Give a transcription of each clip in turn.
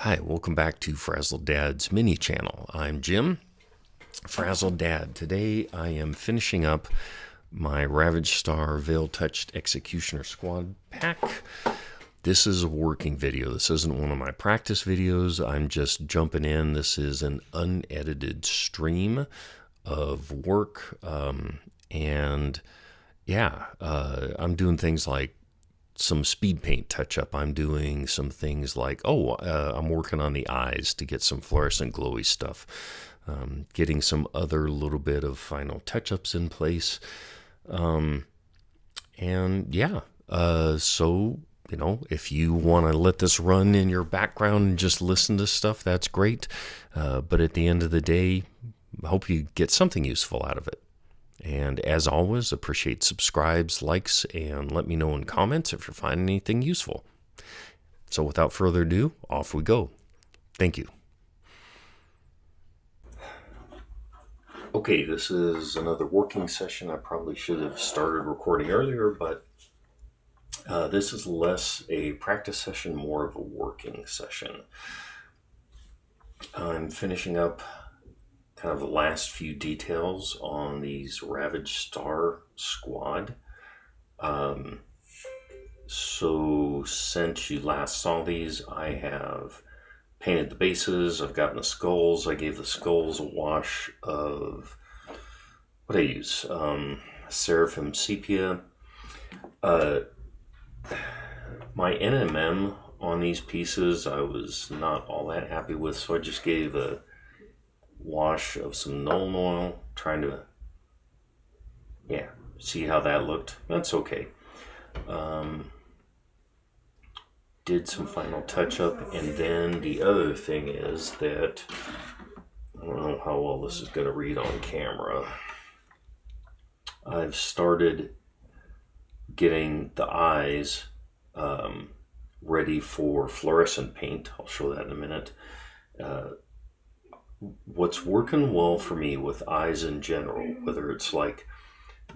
Hi, welcome back to Frazzled Dad's mini channel. I'm Jim, Frazzled Dad. Today I am finishing up my Ravaged Star Veil Touched Executioner Squad pack. This is a working video. This isn't one of my practice videos. I'm just jumping in. This is an unedited stream of work. I'm doing things like some speed paint touch up. I'm doing some things like, I'm working on the eyes to get some fluorescent glowy stuff. Getting some other little bit of final touch ups in place. If you want to let this run in your background and just listen to stuff, that's great. But at the end of the day, I hope you get something useful out of it. And as always, appreciate subscribes, likes, and let me know in comments if you're finding anything useful. So without further ado, off we go. Thank you. Okay, this is another working session. I probably should have started recording earlier, but this is less a practice session, more of a working session. I'm finishing up kind of the last few details on these Ravaged Star Squad. So since you last saw these, I have painted the bases, I've gotten the skulls. I gave the skulls a wash of, what I use, Seraphim Sepia. My NMM on these pieces I was not all that happy with, so I just gave a wash of some Nuln Oil, trying to see how that looked. That's okay. Did some final touch up, and then the other thing is that I don't know how well this is going to read on camera. I've started getting the eyes ready for fluorescent paint. I'll show that in a minute. What's working well for me with eyes in general, whether it's like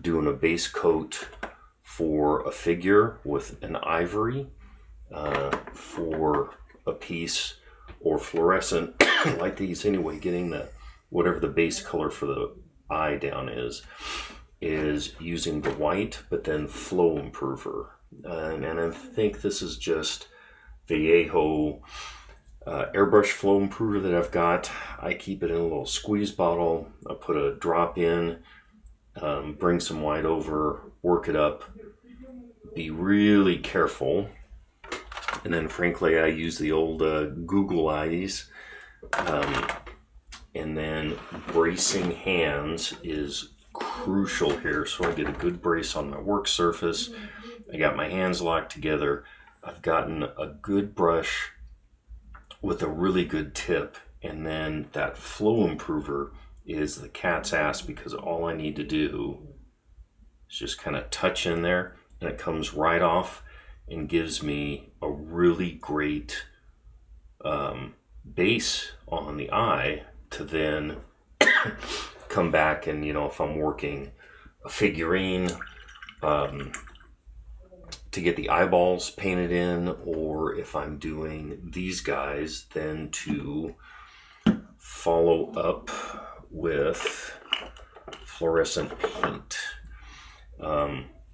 doing a base coat for a figure with an ivory for a piece, or fluorescent like these anyway, getting the whatever the base color for the eye down is using the white, but then flow improver. And I think this is just Vallejo airbrush flow improver that I've got. I keep it in a little squeeze bottle. I put a drop in, bring some white over, work it up, be really careful. And then frankly, I use the old Google eyes. And then bracing hands is crucial here. So I get a good brace on my work surface. I got my hands locked together. I've gotten a good brush with a really good tip, and then that flow improver is the cat's ass, because all I need to do is just kind of touch in there and it comes right off and gives me a really great base on the eye to then come back and, if I'm working a figurine, to get the eyeballs painted in, or if I'm doing these guys, then to follow up with fluorescent paint.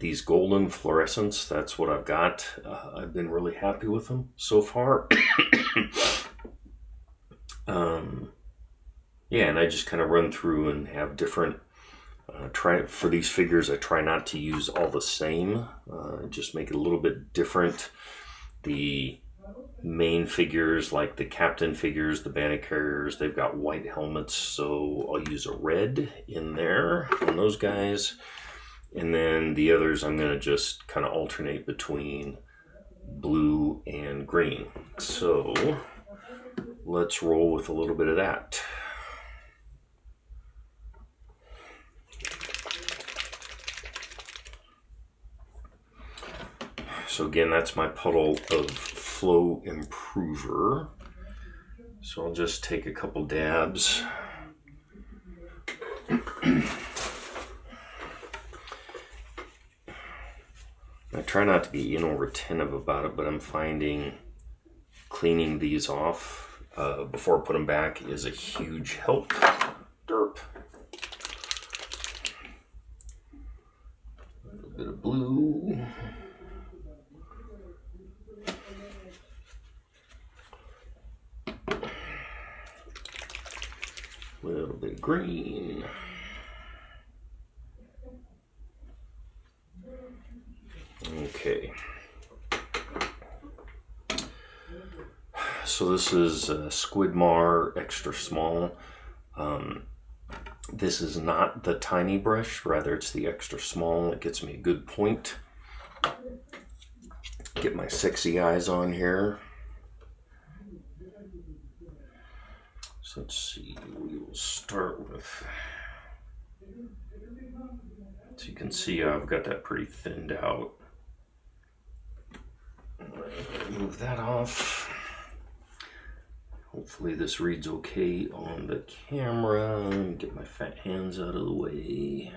These golden fluorescents, that's what I've got. I've been really happy with them so far. And I just kind of run through and have different for these figures. I try not to use all the same, just make it a little bit different. The main figures, like the captain figures, the bandit carriers, they've got white helmets, so I'll use a red in there on those guys. And then the others, I'm going to just kind of alternate between blue and green. So let's roll with a little bit of that. So again, that's my puddle of flow improver. So I'll just take a couple dabs. I try not to be inattentive about it, but I'm finding cleaning these off before I put them back is a huge help. Derp. A little bit of blue. A little bit of green. Okay. So this is Squidmar extra small. This is not the tiny brush, rather it's the extra small. It gets me a good point. Get my sexy eyes on here. So let's see, we will start with, so you can see I've got that pretty thinned out. Move that off. Hopefully this reads okay on the camera. Get my fat hands out of the way.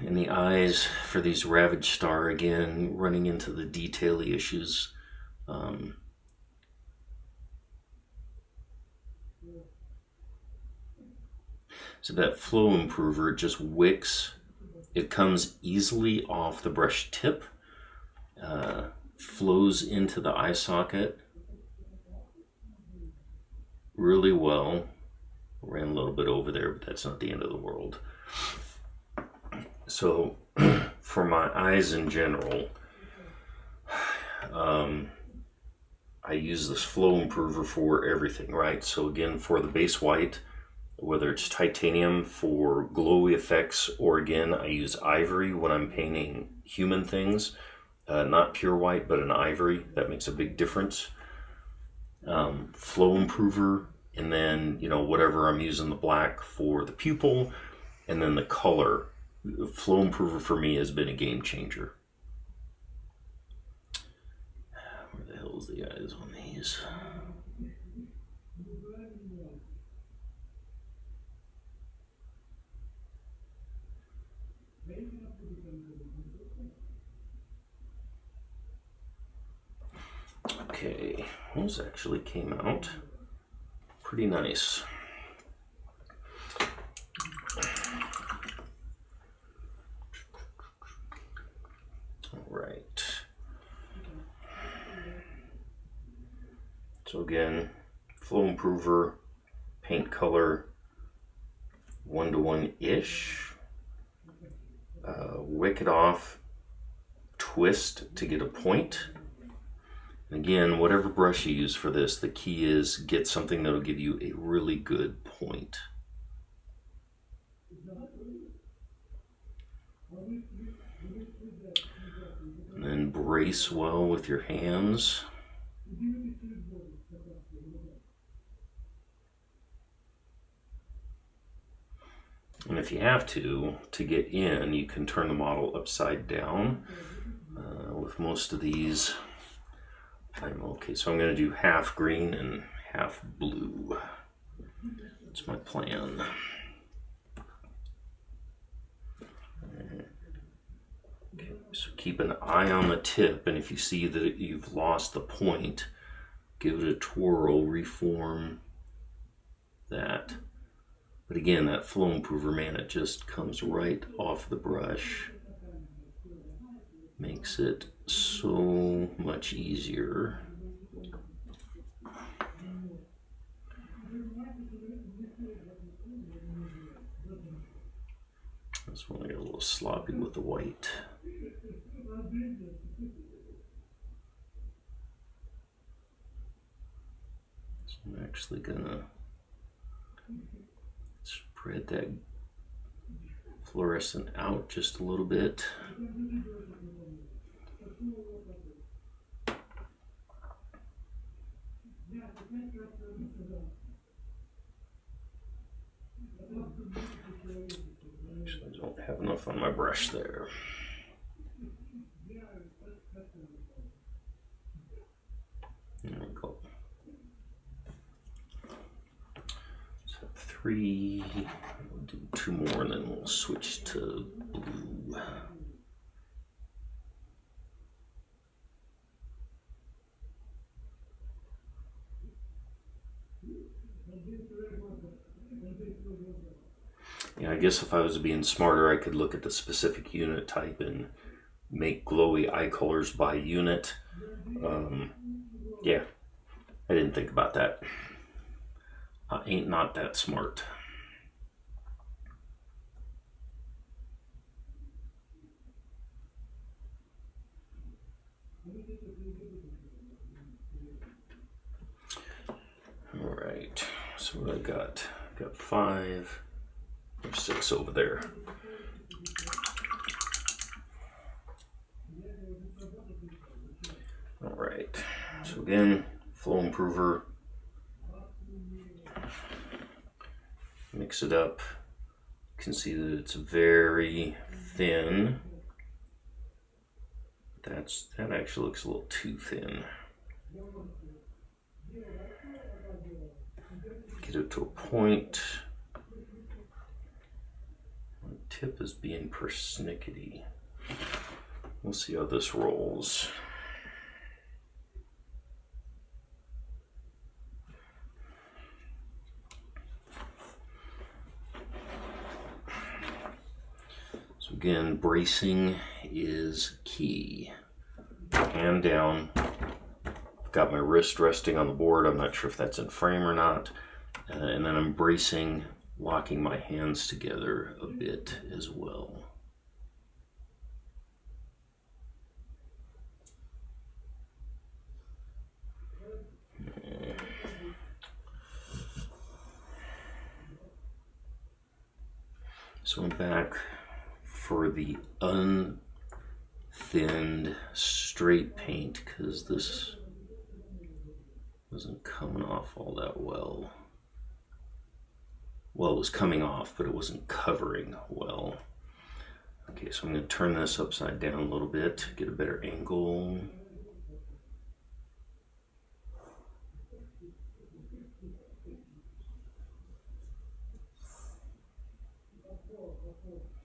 And the eyes for these Ravaged Star, again, running into the detail-y issues. So that flow improver just wicks. It comes easily off the brush tip, flows into the eye socket really well. Ran a little bit over there, but that's not the end of the world. So for my eyes in general, I use this flow improver for everything, right? So again, for the base white, whether it's titanium for glowy effects, or again, I use ivory when I'm painting human things, not pure white, but an ivory. That makes a big difference. Flow improver, and then, you know, whatever I'm using the black for the pupil, and then the color. Flow improver for me has been a game changer. Where the hell's the eyes on these? Okay, those actually came out pretty nice. All right. So again, flow improver, paint color, 1-to-1-ish. Wick it off, twist to get a point. Again, whatever brush you use for this, the key is get something that'll give you a really good point. And then brace well with your hands. And if you have to get in, you can turn the model upside down. With most of these, okay, so I'm going to do half green and half blue. That's my plan. Okay, so keep an eye on the tip, and if you see that you've lost the point, give it a twirl, reform that. But again, that flow improver, man, it just comes right off the brush. Makes it so much easier. This one I got a little sloppy with the white. So I'm actually gonna spread that fluorescent out just a little bit. Actually, I don't have enough on my brush there. There we go. So 3. We'll do 2 more and then we'll switch to blue. Yeah, I guess if I was being smarter, I could look at the specific unit type and make glowy eye colors by unit. Yeah, I didn't think about that. I ain't not that smart. All right, so what I got 5 or 6 over there. All right, so again, flow improver, mix it up. You can see that it's very thin. That actually looks a little too thin. Get it to a point. My tip is being persnickety. We'll see how this rolls. So again, bracing is key. Hand down. I've got my wrist resting on the board. I'm not sure if that's in frame or not. And then I'm bracing, locking my hands together a bit as well. So I'm back for the unthinned straight paint because this wasn't coming off all that well. Well, it was coming off, but it wasn't covering well. Okay, so I'm going to turn this upside down a little bit, get a better angle.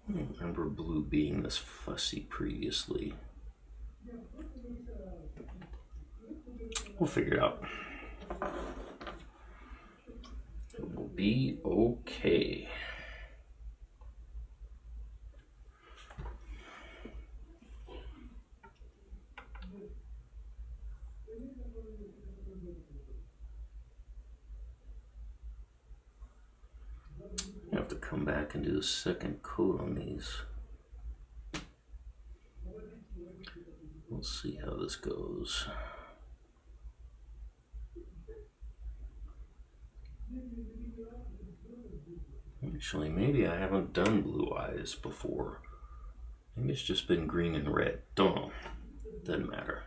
I don't remember blue being this fussy previously. We'll figure it out. It will be okay. I have to come back and do a second coat on these. We'll see how this goes. Actually, maybe I haven't done blue eyes before. Maybe it's just been green and red. Don't know. Doesn't matter.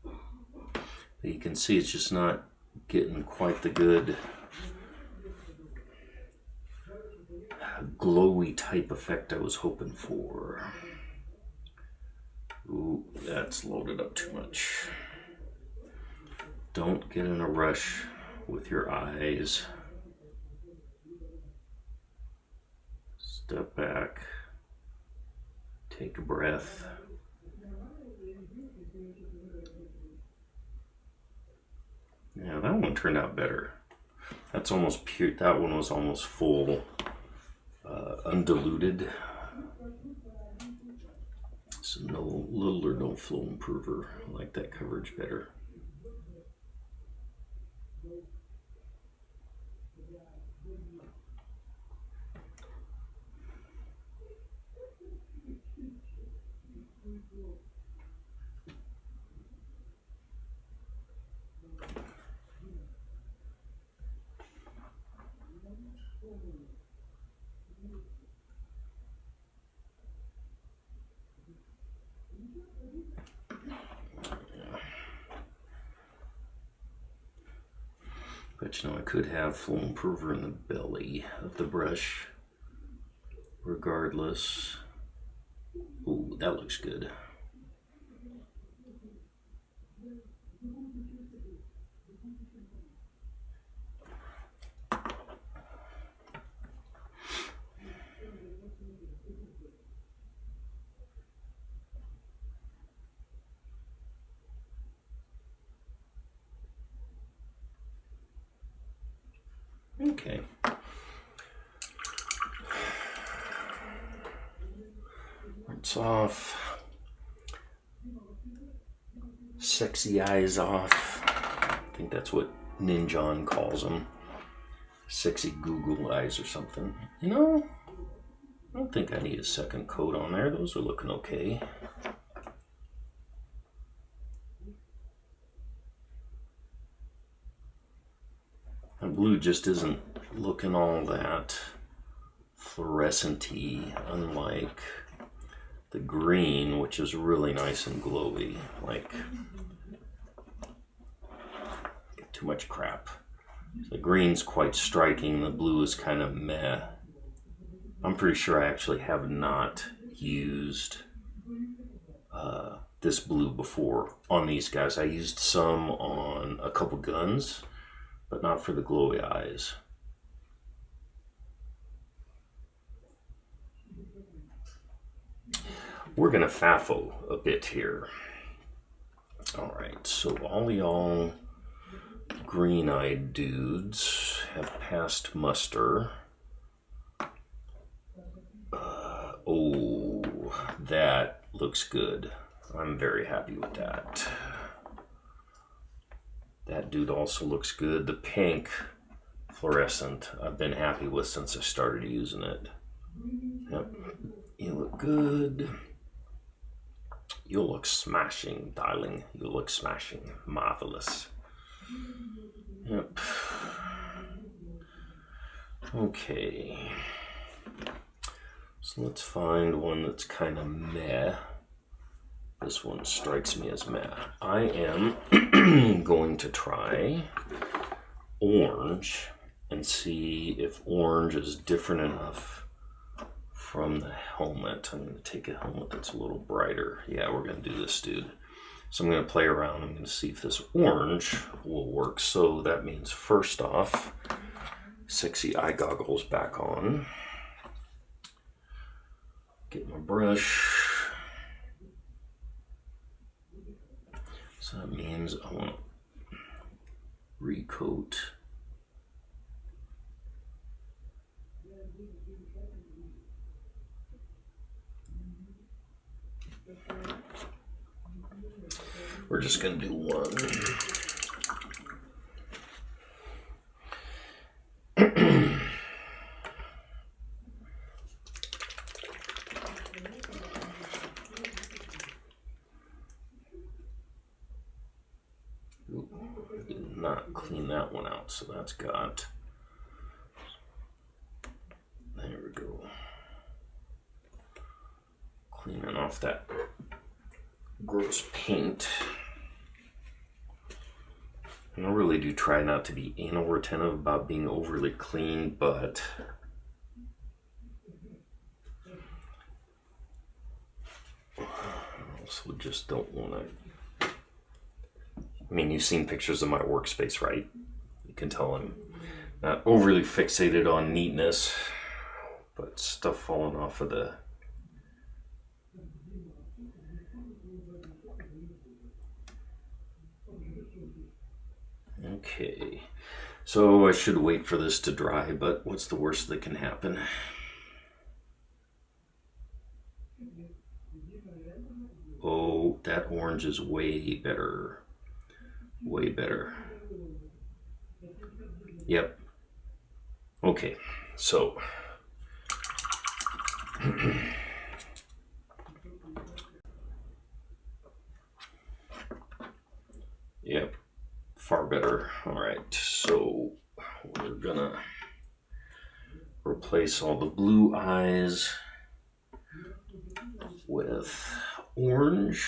But you can see it's just not getting quite the good glowy type effect I was hoping for. Ooh, that's loaded up too much. Don't get in a rush with your eyes. Step back. Take a breath. Yeah, that one turned out better. That's almost pure. That one was almost full, undiluted. So no little or no flow improver. I like that coverage better. But you know, I could have flow improver in the belly of the brush regardless. Ooh, that looks good. Okay. It's off. Sexy eyes off. I think that's what Ninjon calls them. Sexy Google eyes or something. You know, I don't think I need a second coat on there. Those are looking okay. The blue just isn't looking all that fluorescent-y, unlike the green, which is really nice and glowy. Like, too much crap. The green's quite striking. The blue is kind of meh. I'm pretty sure I actually have not used this blue before on these guys. I used some on a couple guns, but not for the glowy eyes. We're gonna faffo a bit here. All right, so all y'all green-eyed dudes have passed muster. Oh, that looks good. I'm very happy with that. That dude also looks good. The pink fluorescent I've been happy with since I started using it. Yep, you look good. You look smashing, darling. You look smashing. Marvelous. Yep. Okay. So let's find one that's kind of meh. This one strikes me as meh. I am going to try orange and see if orange is different enough from the helmet. I'm going to take a helmet that's a little brighter. Yeah, we're going to do this, dude. So I'm going to play around. I'm going to see if this orange will work. So that means first off, sexy eye goggles back on. Get my brush. So that means I want to recoat. We're just going to do one. Did not clean that one out, so that's got. There we go. Cleaning off that gross paint. And I really do try not to be anal retentive about being overly clean, but I also just don't want to. I mean, you've seen pictures of my workspace, right? You can tell I'm not overly fixated on neatness, but stuff falling off of the. Okay, so I should wait for this to dry, but what's the worst that can happen? Oh, that orange is way better. Way better. Yep. Okay, so yep, far better. All right, so we're gonna replace all the blue eyes with orange.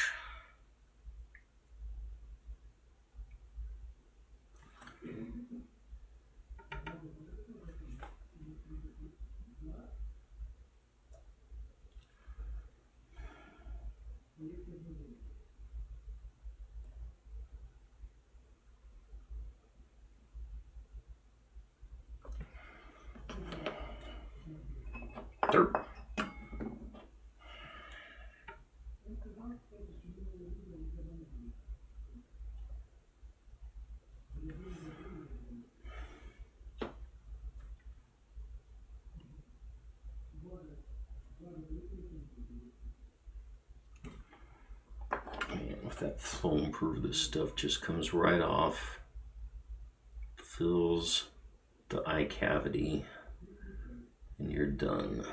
Derp. that foam proof, this stuff just comes right off, fills the eye cavity, and you're done.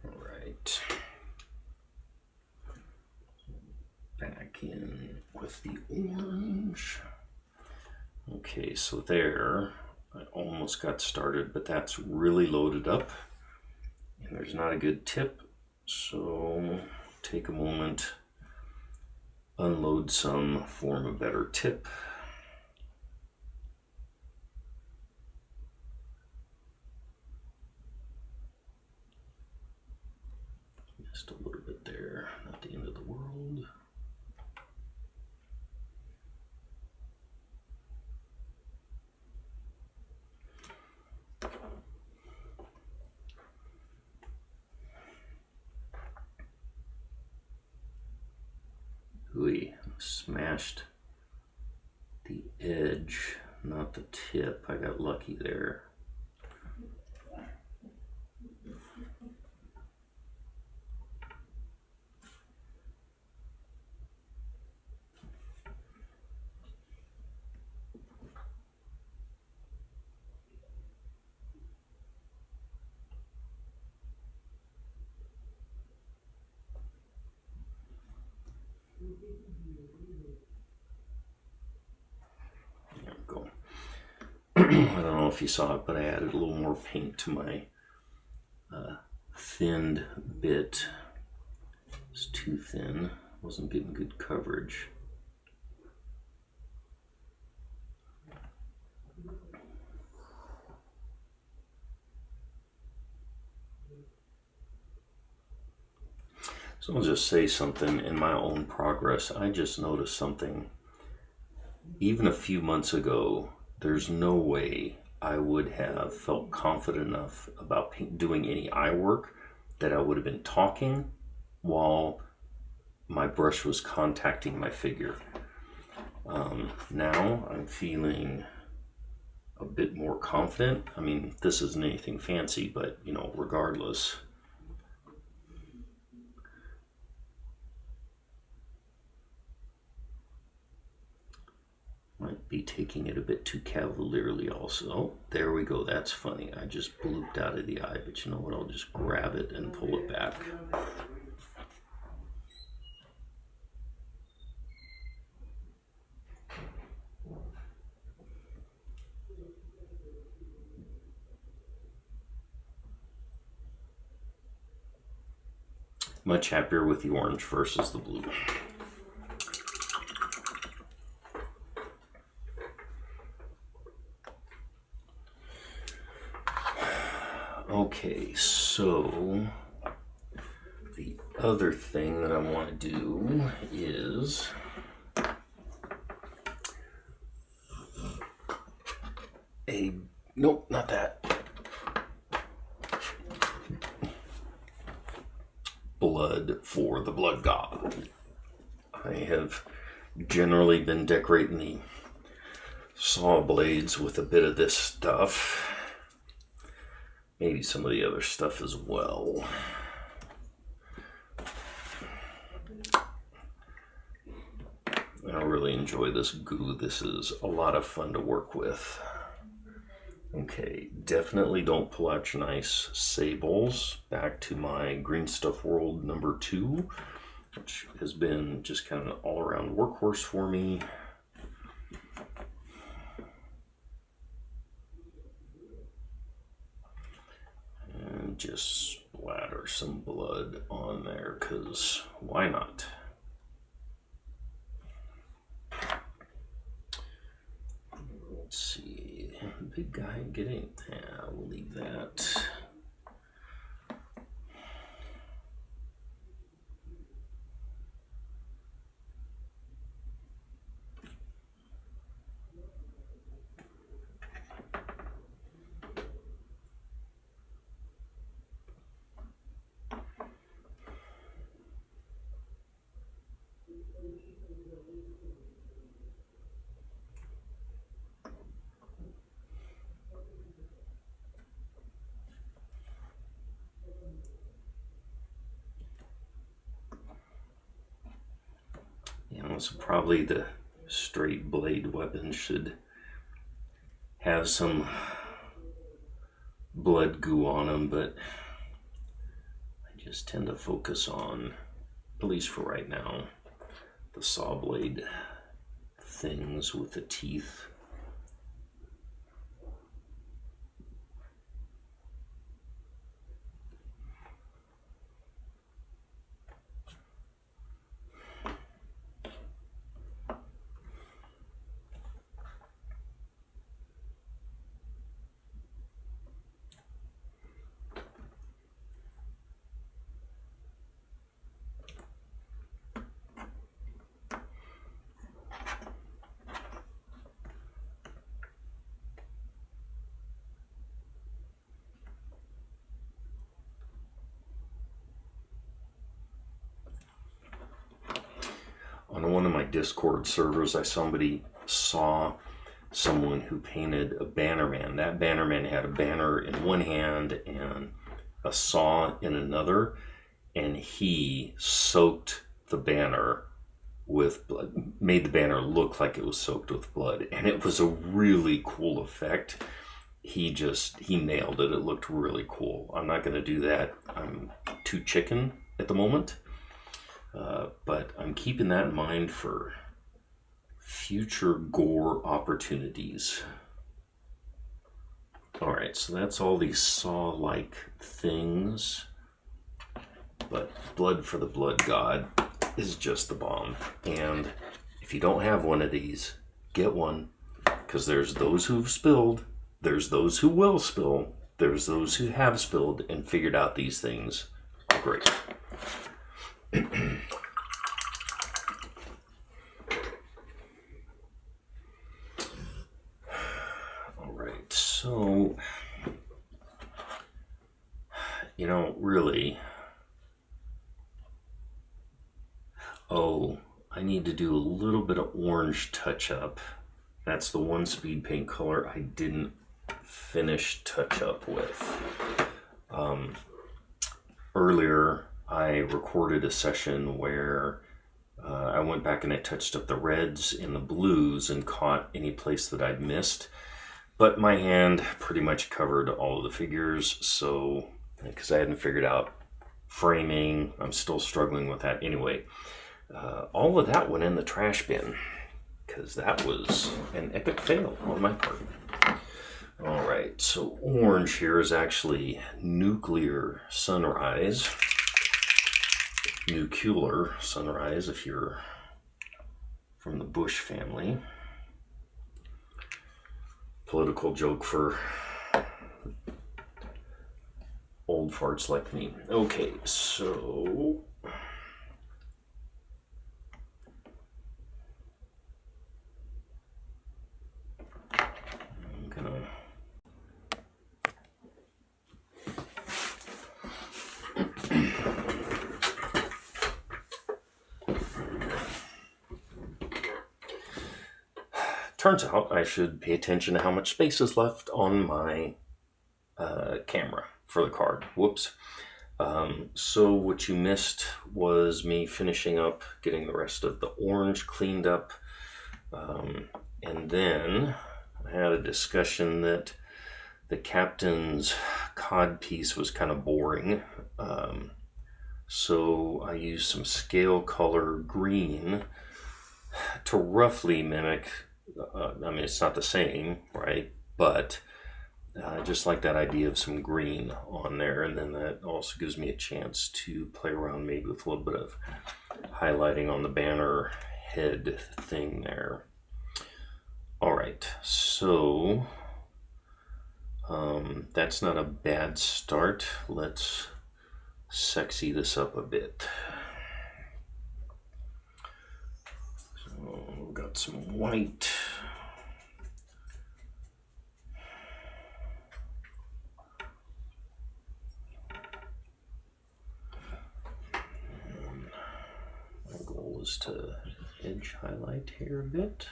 Alright. Back in with the orange. Okay, so there, I almost got started, but that's really loaded up. And there's not a good tip, so take a moment, unload some, form a better tip. Just a little bit there, not the end of the world. Ooh, smashed the edge, not the tip. I got lucky there. There we go. I don't know if you saw it, but I added a little more paint to my thinned bit. It's too thin. Wasn't getting good coverage. So I'll just say something in my own progress. I just noticed something. Even a few months ago, there's no way I would have felt confident enough about doing any eye work that I would have been talking while my brush was contacting my figure. Now I'm feeling a bit more confident. I mean, this isn't anything fancy, but you know, regardless. Might be taking it a bit too cavalierly also. Oh, there we go. That's funny. I just blooped out of the eye, but you know what? I'll just grab it and pull it back. Much happier with the orange versus the blue. Okay, so the other thing that I want to do is nope, not that. Blood for the blood god. I have generally been decorating the saw blades with a bit of this stuff. Maybe some of the other stuff as well. I really enjoy this goo. This is a lot of fun to work with. Okay, definitely don't pull out your nice sables. Back to my Green Stuff World number 2, which has been just kind of an all-around workhorse for me. And just splatter splatter some blood on there, because why not? Let's see, big guy getting, yeah, we'll leave that. So probably the straight blade weapon should have some blood goo on them, but I just tend to focus on, at least for right now, the saw blade things with the teeth. On one of my Discord servers, I saw someone who painted a bannerman. That bannerman had a banner in one hand and a saw in another, and he soaked the banner with blood, made the banner look like it was soaked with blood, and it was a really cool effect. He nailed it. It looked really cool. I'm not going to do that. I'm too chicken at the moment. But I'm keeping that in mind for future gore opportunities. Alright, so that's all these saw-like things. But blood for the blood god is just the bomb. And if you don't have one of these, get one. Because there's those who've spilled, there's those who will spill, there's those who have spilled and figured out these things. Great. Alright, so, really, I need to do a little bit of orange touch up. That's the one speed paint color I didn't finish touch up with. Earlier, I recorded a session where I went back and I touched up the reds and the blues and caught any place that I'd missed. But my hand pretty much covered all of the figures, so, because I hadn't figured out framing, I'm still struggling with that anyway. All of that went in the trash bin, because that was an epic fail on my part. Alright, so orange here is actually Nuclear Sunrise. Nuclear Sunrise if you're from the Bush family. Political joke for old farts like me. Okay, so I'm gonna turns out I should pay attention to how much space is left on my camera for the card. Whoops. So what you missed was me finishing up, getting the rest of the orange cleaned up. And then I had a discussion that the captain's cod piece was kind of boring. So I used some scale color green to roughly mimic, I mean, it's not the same, right? But I just like that idea of some green on there, and then that also gives me a chance to play around maybe with a little bit of highlighting on the banner head thing there. All right, so that's not a bad start. Let's sexy this up a bit. So we've got some white. My goal is to edge highlight here a bit.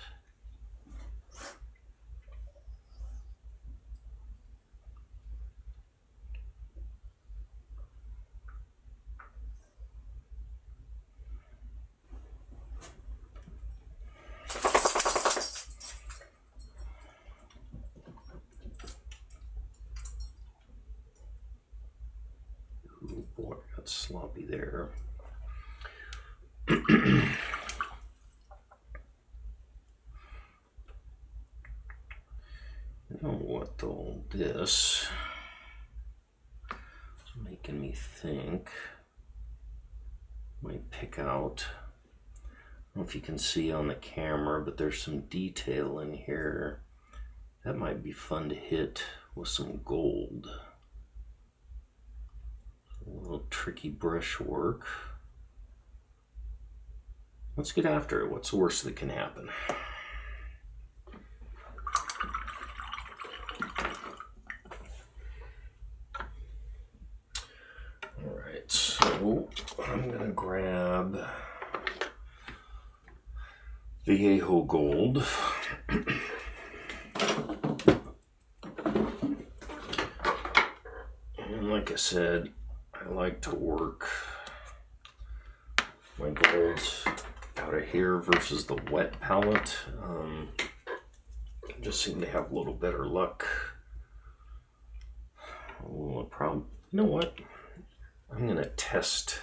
Oh boy, got sloppy there. You know what though, this is making me think, might pick out, I don't know if you can see on the camera, but there's some detail in here that might be fun to hit with some gold. A little tricky brushwork. Let's get after it. What's the worst that can happen? Alright, so I'm gonna grab Viejo Gold. And like I said, I like to work my golds out of here versus the wet palette. I just seem to have a little better luck. You know what? I'm gonna test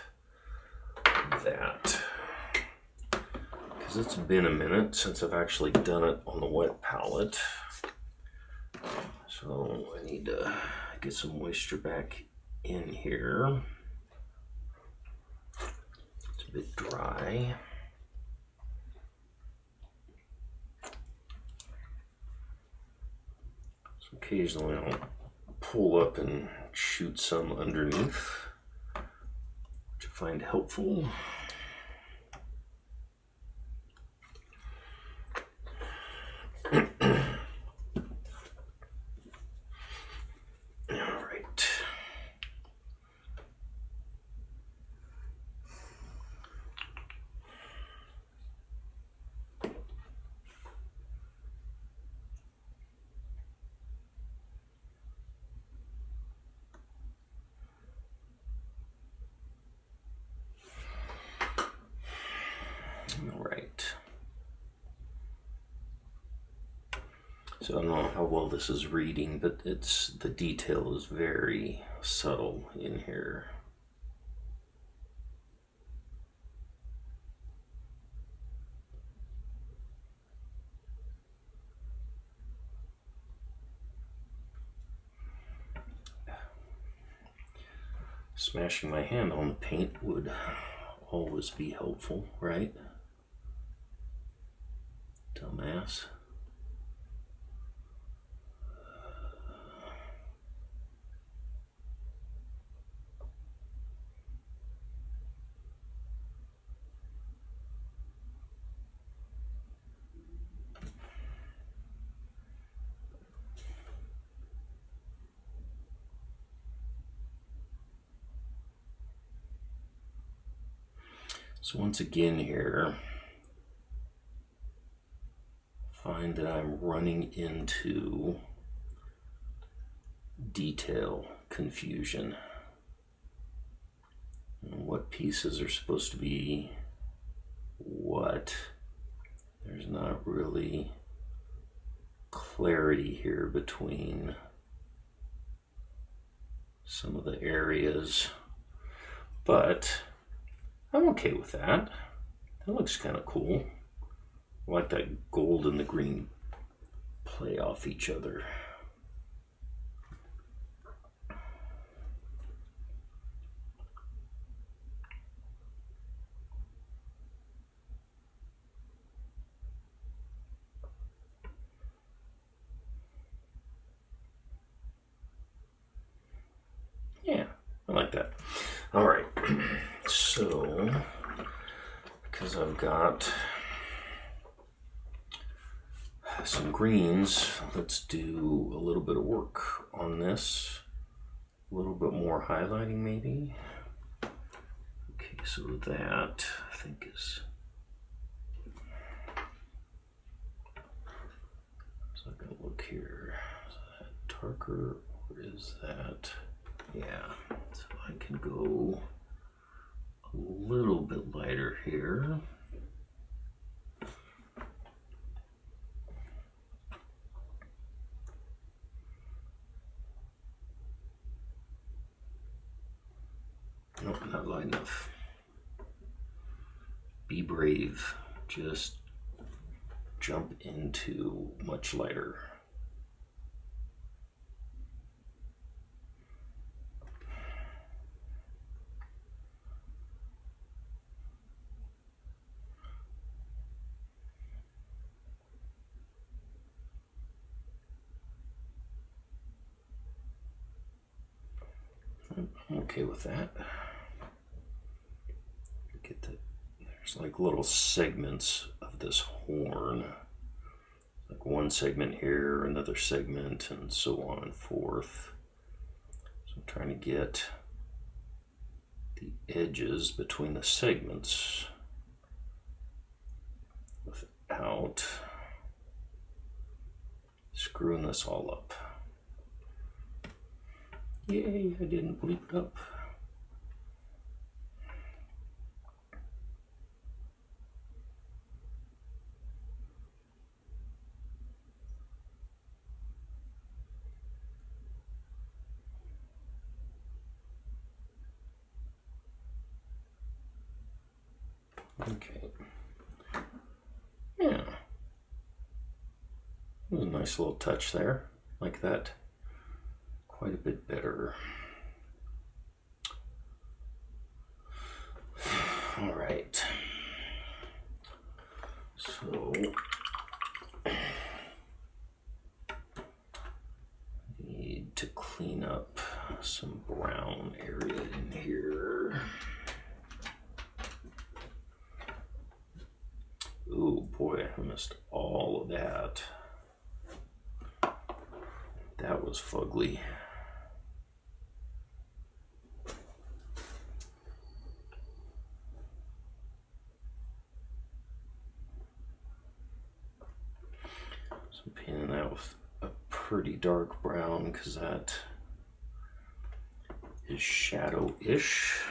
that because it's been a minute since I've actually done it on the wet palette. So I need to get some moisture back in here. It's a bit dry. So occasionally I'll pull up and shoot some underneath, which I find helpful. So I don't know how well this is reading, but the detail is very subtle in here. Smashing my hand on the paint would always be helpful, right? Dumbass. So once again here, find that I'm running into detail confusion. And what pieces are supposed to be what? There's not really clarity here between some of the areas, but I'm okay with that. That looks kind of cool. I like that gold and the green play off each other. All right, so because I've got some greens, let's do a little bit of work on this. A little bit more highlighting maybe. Okay, so that I think is, so I'm gonna look here. Is that darker or is that, yeah, so I can go a little bit lighter here. Nope, not light enough. Be brave. Just jump into much lighter. I'm okay with that. Get the, there's like little segments of this horn. Like one segment here, another segment, and so on and forth. So I'm trying to get the edges between the segments without screwing this all up. Yay, I didn't bleep it up. Okay. Yeah. A nice little touch there, like that. Quite a bit better. All right. So need to clean up some brown area in here. Oh boy, I missed all of that. That was fugly. So I'm painting that with a pretty dark brown because that is shadow-ish.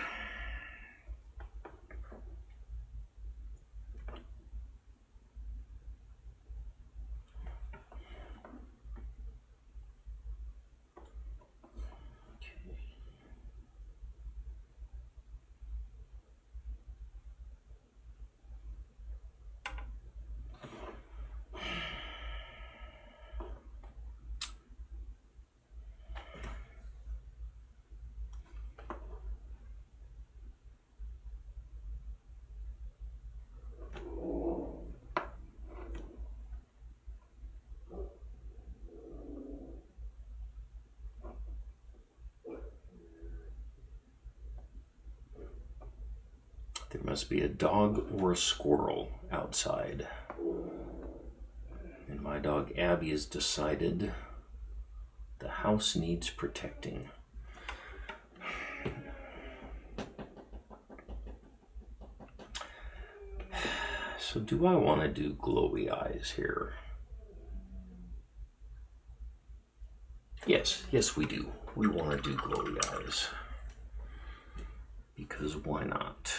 There must be a dog or a squirrel outside. And my dog Abby has decided the house needs protecting. So do I want to do glowy eyes here? Yes we do. We want to do glowy eyes. Because why not?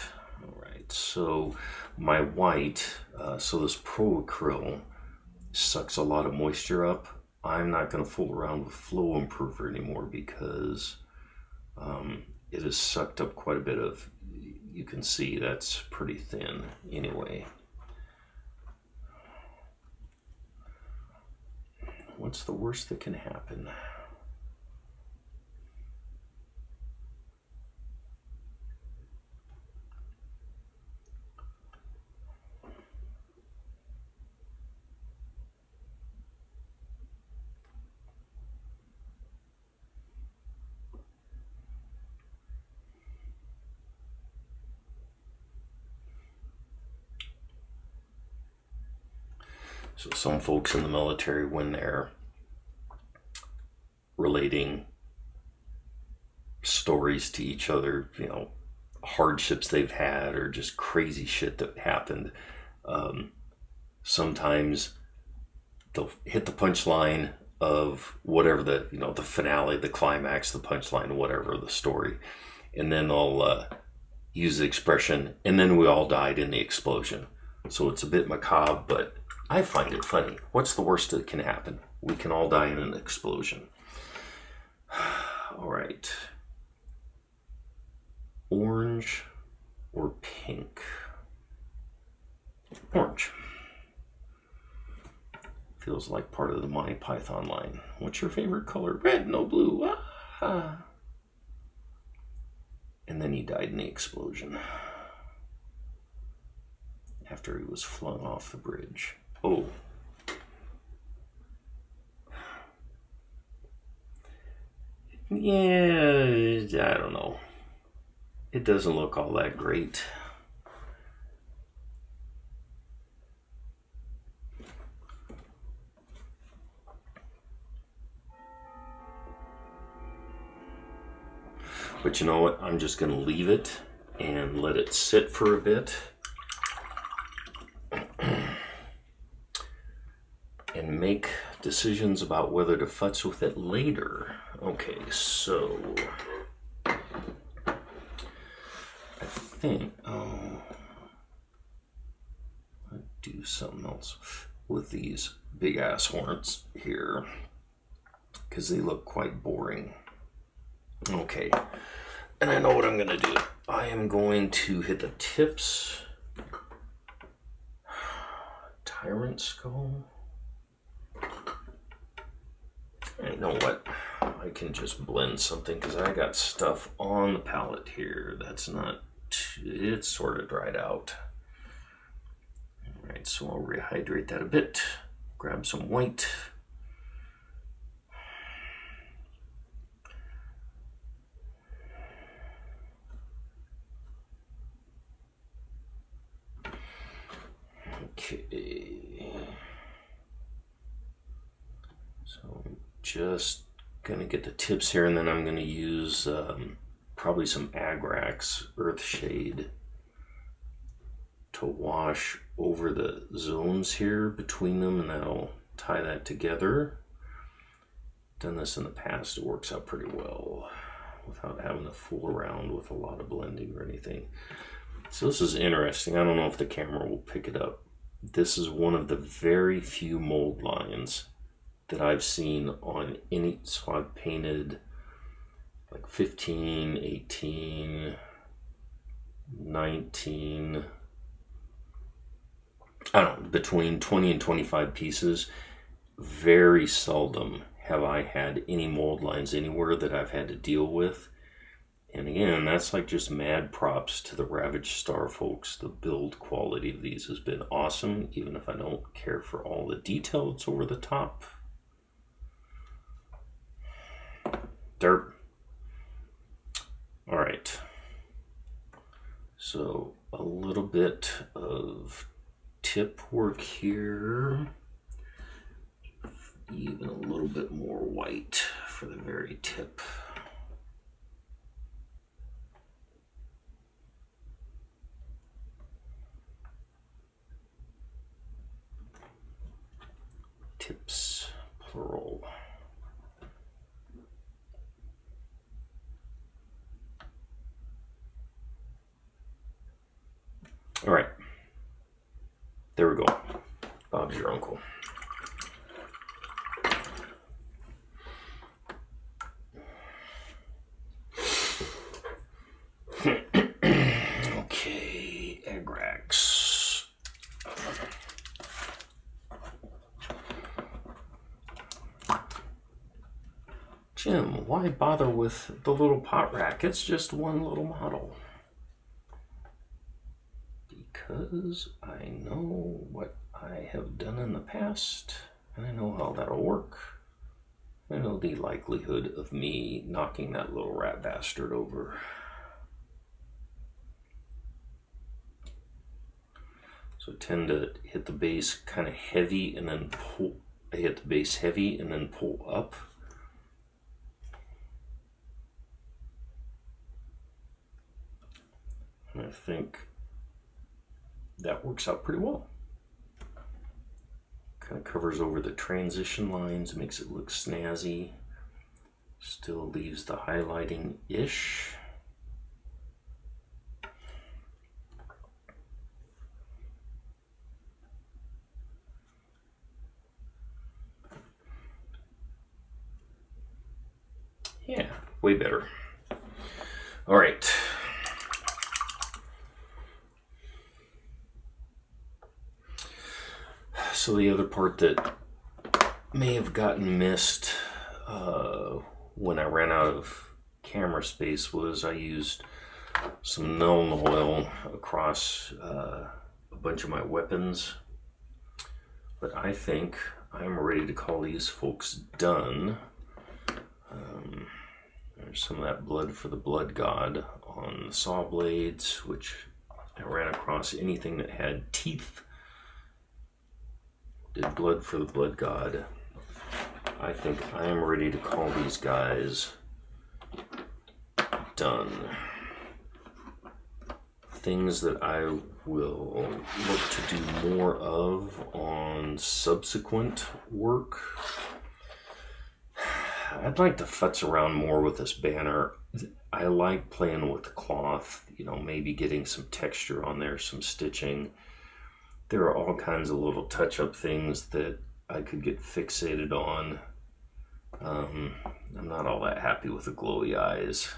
All right, so my white, so this Pro Acryl sucks a lot of moisture up. I'm not going to fool around with Flow Improver anymore because it has sucked up quite a bit of, you can see that's pretty thin anyway. What's the worst that can happen? So some folks in the military, when they're relating stories to each other, you know, hardships they've had or just crazy shit that happened, sometimes they'll hit the punchline of whatever the, you know, the finale, the climax, the punchline, whatever the story, and then they'll use the expression, and then we all died in the explosion. So it's a bit macabre, but I find it funny. What's the worst that can happen? We can all die in an explosion. All right. Orange or pink? Orange. Feels like part of the Monty Python line. What's your favorite color? Red, no blue. Ah. And then he died in the explosion after he was flung off the bridge. Oh. Yeah, I don't know. It doesn't look all that great. But you know what? I'm just going to leave it and let it sit for a bit. And make decisions about whether to futz with it later. Okay, so I think I'll do something else with these big ass horns here because they look quite boring. Okay, and I know what I'm gonna do. I am going to hit the tips. Tyrant skull. You know what? I can just blend something because I got stuff on the palette here that's not, it's sort of dried out. All right, so I'll rehydrate that a bit. Grab some white. Okay. So I'm just gonna get the tips here, and then I'm gonna use probably some Agrax Earthshade to wash over the zones here between them, and that'll tie that together. Done this in the past, it works out pretty well without having to fool around with a lot of blending or anything. So this is interesting. I don't know if the camera will pick it up. This is one of the very few mold lines that I've seen on any, so I've painted like 15, 18, 19, I don't know, between 20 and 25 pieces. Very seldom have I had any mold lines anywhere that I've had to deal with. And again, that's like just mad props to the Ravaged Star folks. The build quality of these has been awesome, even if I don't care for all the detail that's over the top. Dirt. All right. So a little bit of tip work here. Even a little bit more white for the very tip. Tips, plural. All right, there we go. Bob's your uncle. Okay, Agrax. Jim, why bother with the little pot rack? It's just one little model. Because I know what I have done in the past, and I know how that'll work. I know the likelihood of me knocking that little rat bastard over. So I tend to hit the base kind of heavy and then pull. I hit the base heavy and then pull up. And I think that works out pretty well. Kind of covers over the transition lines, makes it look snazzy. Still leaves the highlighting-ish. Yeah, way better. All right. So the other part that may have gotten missed when I ran out of camera space was I used some Nuln oil across a bunch of my weapons. But I think I'm ready to call these folks done. There's some of that blood for the blood god on the saw blades, which I ran across anything that had teeth. Did blood for the blood god. I think I am ready to call these guys done. Things that I will look to do more of on subsequent work. I'd like to futz around more with this banner. I like playing with the cloth, you know, maybe getting some texture on there, some stitching. There are all kinds of little touch-up things that I could get fixated on. I'm not all that happy with the glowy eyes.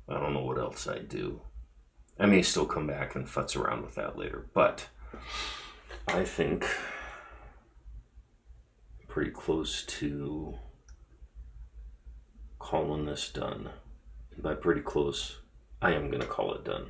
I don't know what else I'd do. I may still come back and futz around with that later, but I think I'm pretty close to calling this done. And by pretty close, I am going to call it done.